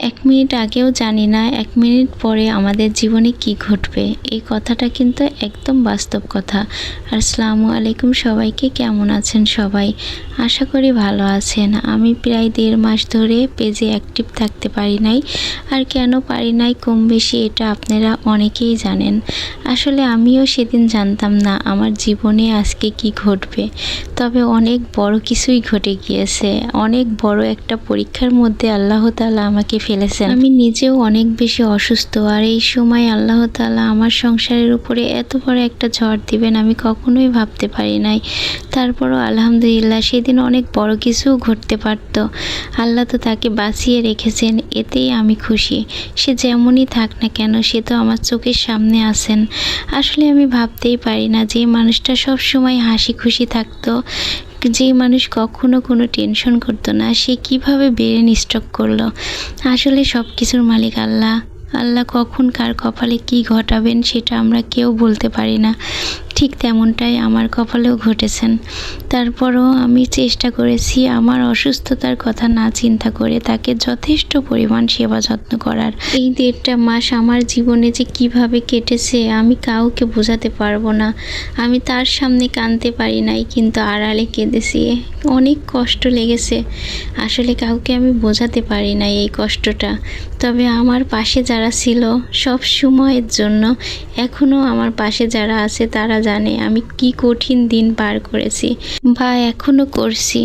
এক মিনিট আগেও জানি না ১ মিনিট পরে আমাদের জীবনে কি ঘটবে। এই কথাটা কিন্তু একদম বাস্তব কথা। আসসালামু আলাইকুম সবাইকে, কেমন আছেন সবাই? আশা করি ভালো আছেন। আমি প্রায় ১.৫ মাস ধরে পেজে অ্যাক্টিভ থাকতে পারি নাই। আর কেন পারি নাই কম বেশি এটা আপনারা অনেকেই জানেন। আসলে আমিও সেদিন জানতাম না আমার জীবনে আজকে কি ঘটবে। তবে অনেক বড় কিছুই ঘটে গিয়েছে। অনেক বড় একটা পরীক্ষার মধ্যে আল্লাহ তাআলা আমাকে ফেলেছেন। আমি নিজেও অনেক বেশি অসুস্থ, আর এই সময় আল্লাহ তাআলা আমার সংসারের উপরে এত বড় একটা ঝড় দিবেন আমি কখনোই ভাবতে পারি নাই। তারপরও আলহামদুলিল্লাহ সেদিন অনেক বড় কিছু ঘটতে পারত। আল্লাহ তো তাকে বাঁচিয়ে রেখেছেন, এতেই আমি খুশি। সে যেমনই থাক না কেন, সে তো আমার চোখের সামনে আছেন। আসলে আমি ভাবতেই পারি না যে মানুষটা সব সময় হাসি খুশি থাকতো, যে মানুষ কখনো কোনো টেনশন করতো না, সে কিভাবে ব্রেন স্ট্রোক করলো। আসলে সব কিছুর মালিক আল্লাহ। আল্লাহ কখন কার কপালে কি ঘটাবেন সেটা আমরা কেউ বলতে পারি না। ঠিক তেমনটাই আমার কপালেও ঘটেছেন। তারপরও আমি চেষ্টা করেছি আমার অসুস্থতার কথা না চিন্তা করে তাকে যথেষ্ট পরিমাণ সেবা যত্ন করার। এই ১.৫ মাস আমার জীবনে যে কিভাবে কেটেছে আমি কাউকে বোঝাতে পারবো না। আমি তার সামনে কাঁদতে পারি নাই, কিন্তু আড়ালে কেঁদেছি। অনেক কষ্ট লেগেছে। আসলে কাউকে আমি বোঝাতে পারি নাই এই কষ্টটা। তবে আমার পাশে যারা ছিল সব সময়ের জন্য, এখনও আমার পাশে যারা আছে তারা জানে আমি কি কঠিন দিন পার করেছি বা এখনও করছি।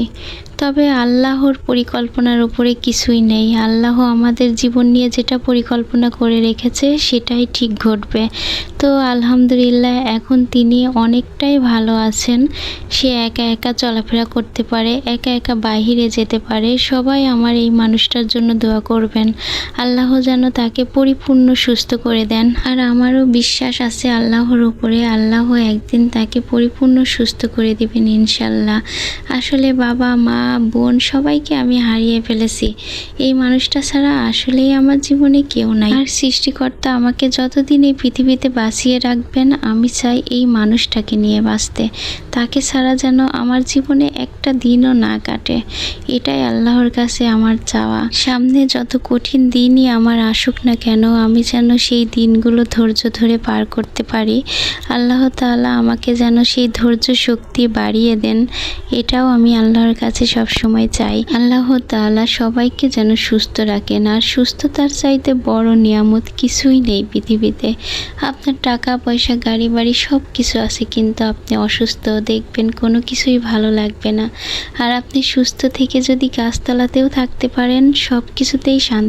তবে আল্লাহর পরিকল্পনার উপরে কিছুই নেই। আল্লাহ আমাদের জীবন নিয়ে যেটা পরিকল্পনা করে রেখেছে সেটাই ঠিক ঘটবে। তো আলহামদুলিল্লাহ এখন তিনি অনেকটাই ভালো আছেন। সে একা একা চলাফেরা করতে পারে, একা একা বাহিরে যেতে পারে। সবাই আমার এই মানুষটার জন্য দোয়া করবেন, আল্লাহ যেন তাকে পরিপূর্ণ সুস্থ করে দেন। আর আমারও বিশ্বাস আছে আল্লাহর উপরে, আল্লাহ একদিন তাকে পরিপূর্ণ সুস্থ করে দিবেন ইনশাল্লাহ। আসলে বাবা মা বোন সবাইকে আমি হারিয়ে ফেলেছি। এই মানুষটা ছাড়া আসলেই আমার জীবনে কেউ নাই। আর সৃষ্টিকর্তা আমাকে যতদিন এই পৃথিবীতে বাঁচিয়ে রাখবেন আমি চাই এই মানুষটাকে নিয়ে বাঁচতে। তাকে ছাড়া যেন আমার জীবনে একটা দিনও না কাটে, এটাই আল্লাহর কাছে আমার চাওয়া। সামনে যত কঠিন দিনই আমার আসুক না কেন, আমি যেন সেই দিনগুলো ধৈর্য ধরে পার করতে পারি। আল্লাহ তাআলা আমাকে যেন সেই ধৈর্য শক্তি বাড়িয়ে দেন, এটাও আমি আল্লাহর কাছে সবসময় চাই। আল্লাহ তাআলা সবাইকে যেন সুস্থ রাখেন। আর সুস্থতার চাইতে বড় নিয়ামত কিছুই নেই পৃথিবীতে। আপনার টাকা পয়সা গাড়ি বাড়ি সব কিছু আছে, কিন্তু আপনি অসুস্থ, দেখবেন কোনো কিছুই ভালো লাগবে না। আর আপনি সুস্থ থেকে যদি গাছতলাতেও থাকতে পারেন, সব কিছুতেই শান্তি